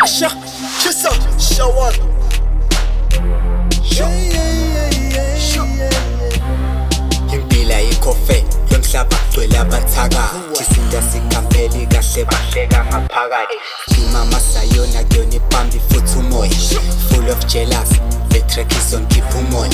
Asha, Chisa, Shawan. Impila yikhofe yomhlaba gcwele abathakathi isinda sikampeli kahle bahleka ngaphakathi imama sayona kuyona ibambi futhi umoya full of jealous the track is on keep umoya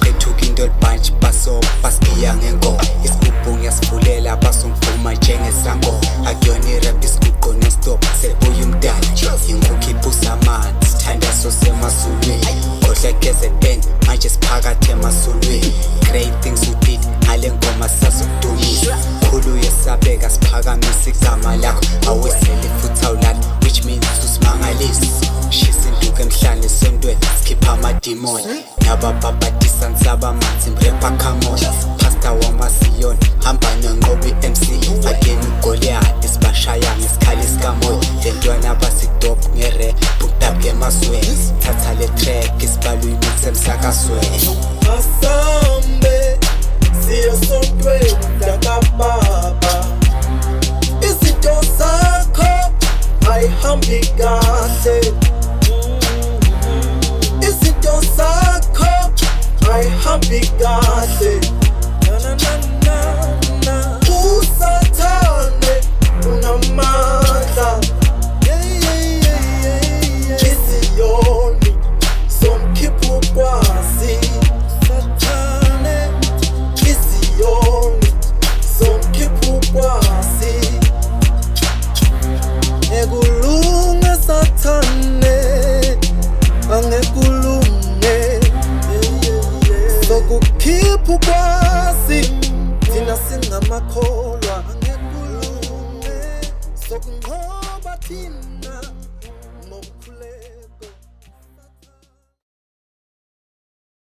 qethuka into bunch baso basiya ngenkomo isigubhu ngiyasivulela basongivuma njengesango akuyona irap isiguqo nestop sebuya umdala inguki ibusa amanzi sithandazo semasulwini khohle KZN manje siphakathi emasulwini great things we did ngale ngoma sasodumisa khulu yesabeka siphakamisa igama lakho awesele futhi awulali which means usimangalisi shisa induku emhlane esontweni sikhipha amadimoni nababhabhadisa nisaba amanzi mrepha khamona pastor wamasiyoni hamba nonqoba i-MC akeni uGoliath sibashaya ngesikhali sikamoya lentwana basidope ngerap bukdap emasweni thatha le track isibalwa imix emsakazweni asambe siyasontweni mntakababa izinto zakho ayihambi kahle izinto zakho ayihambi kahle usathane unamandla iziyoni somkhipha ukwazi sathane iziyoni somkhipha ukwazi ekulunge sathane angekulunge sokukhipha ukwazi thina singamakholwa angekulunge sokunqoba thina